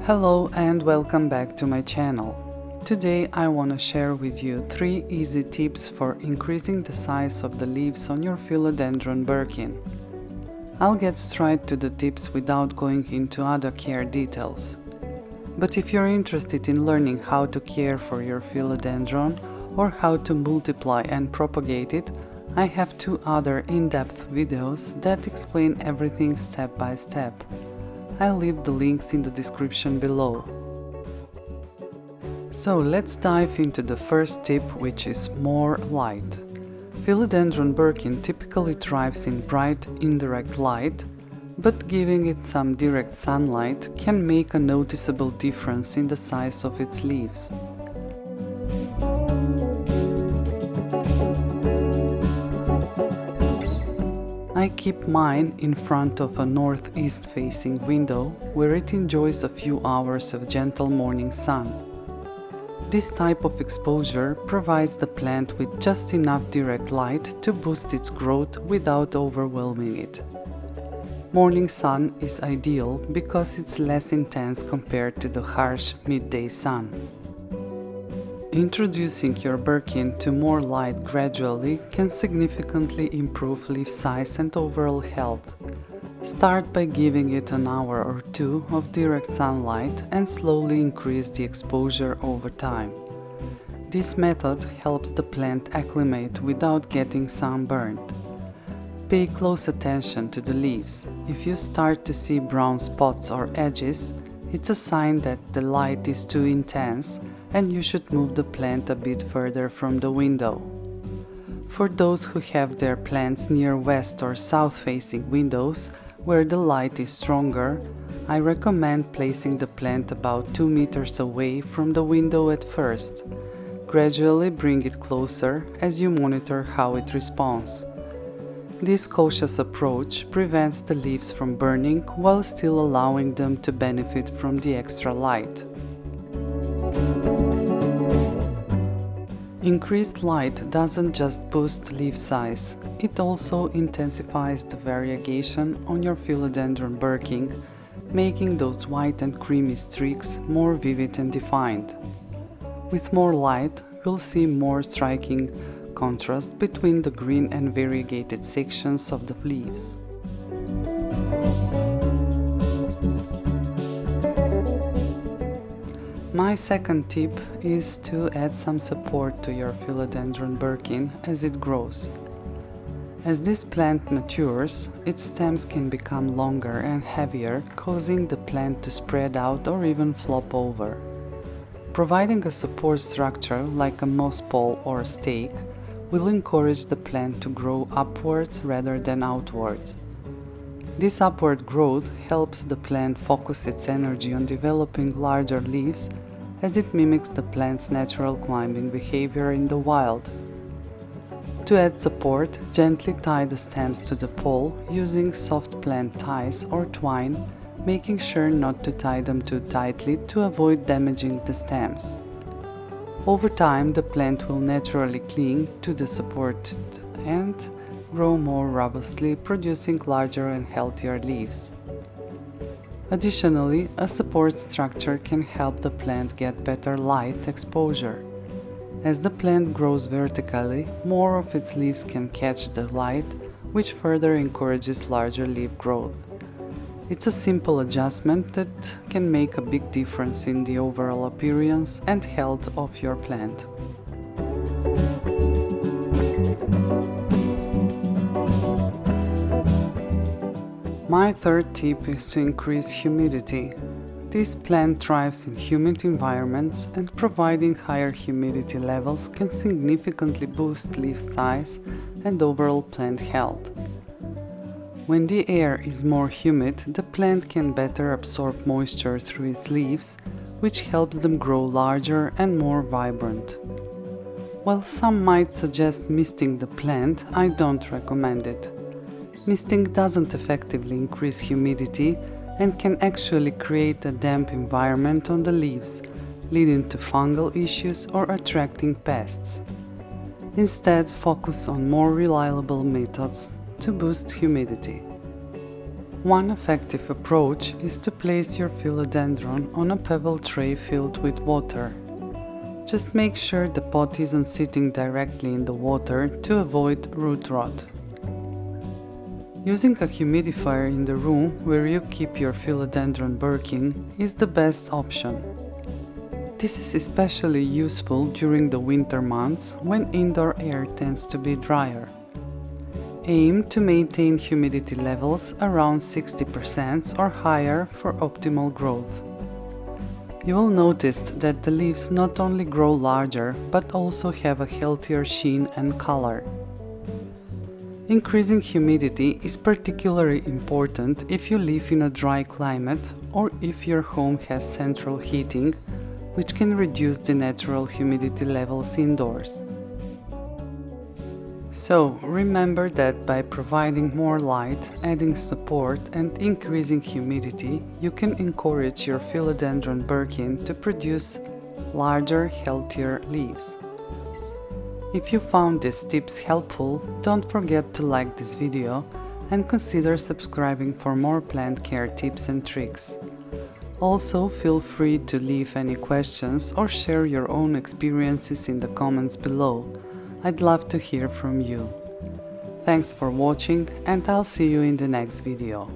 Hello and welcome back to my channel. Today I want to share with you 3 easy tips for increasing the size of the leaves on your Philodendron Birkin. I'll get straight to the tips without going into other care details. But if you're interested in learning how to care for your Philodendron or how to multiply and propagate it, I have 2 other in-depth videos that explain everything step by step. I'll leave the links in the description below. So let's dive into the first tip, which is more light. Philodendron Birkin typically thrives in bright indirect light, but giving it some direct sunlight can make a noticeable difference in the size of its leaves. I keep mine in front of a northeast facing window where it enjoys a few hours of gentle morning sun. This type of exposure provides the plant with just enough direct light to boost its growth without overwhelming it. Morning sun is ideal because it's less intense compared to the harsh midday sun. Introducing your Birkin to more light gradually can significantly improve leaf size and overall health. Start by giving it an hour or 2 of direct sunlight and slowly increase the exposure over time. This method helps the plant acclimate without getting sunburned. Pay close attention to the leaves. If you start to see brown spots or edges, it's a sign that the light is too intense and you should move the plant a bit further from the window. For those who have their plants near west or south facing windows, where the light is stronger, I recommend placing the plant about 2 meters away from the window at first. Gradually bring it closer as you monitor how it responds. This cautious approach prevents the leaves from burning while still allowing them to benefit from the extra light. Increased light doesn't just boost leaf size, it also intensifies the variegation on your Philodendron Birkin, making those white and creamy streaks more vivid and defined. With more light, you'll see more striking contrast between the green and variegated sections of the leaves. My second tip is to add some support to your Philodendron Birkin as it grows. As this plant matures, its stems can become longer and heavier, causing the plant to spread out or even flop over. Providing a support structure like a moss pole or stake will encourage the plant to grow upwards rather than outwards. This upward growth helps the plant focus its energy on developing larger leaves as it mimics the plant's natural climbing behavior in the wild. To add support, gently tie the stems to the pole using soft plant ties or twine, making sure not to tie them too tightly to avoid damaging the stems. Over time, the plant will naturally cling to the supported end, grow more robustly, producing larger and healthier leaves. Additionally, a support structure can help the plant get better light exposure. As the plant grows vertically, more of its leaves can catch the light, which further encourages larger leaf growth. It's a simple adjustment that can make a big difference in the overall appearance and health of your plant. My third tip is to increase humidity. This plant thrives in humid environments, and providing higher humidity levels can significantly boost leaf size and overall plant health. When the air is more humid, the plant can better absorb moisture through its leaves, which helps them grow larger and more vibrant. While some might suggest misting the plant, I don't recommend it. Misting doesn't effectively increase humidity and can actually create a damp environment on the leaves, leading to fungal issues or attracting pests. Instead, focus on more reliable methods to boost humidity. One effective approach is to place your philodendron on a pebble tray filled with water. Just make sure the pot isn't sitting directly in the water to avoid root rot. Using a humidifier in the room where you keep your Philodendron Birkin is the best option. This is especially useful during the winter months when indoor air tends to be drier. Aim to maintain humidity levels around 60% or higher for optimal growth. You will notice that the leaves not only grow larger but also have a healthier sheen and color. Increasing humidity is particularly important if you live in a dry climate or if your home has central heating, which can reduce the natural humidity levels indoors. So, remember that by providing more light, adding support and increasing humidity, you can encourage your Philodendron Birkin to produce larger, healthier leaves. If you found these tips helpful, don't forget to like this video and consider subscribing for more plant care tips and tricks. Also, feel free to leave any questions or share your own experiences in the comments below. I'd love to hear from you. Thanks for watching, and I'll see you in the next video.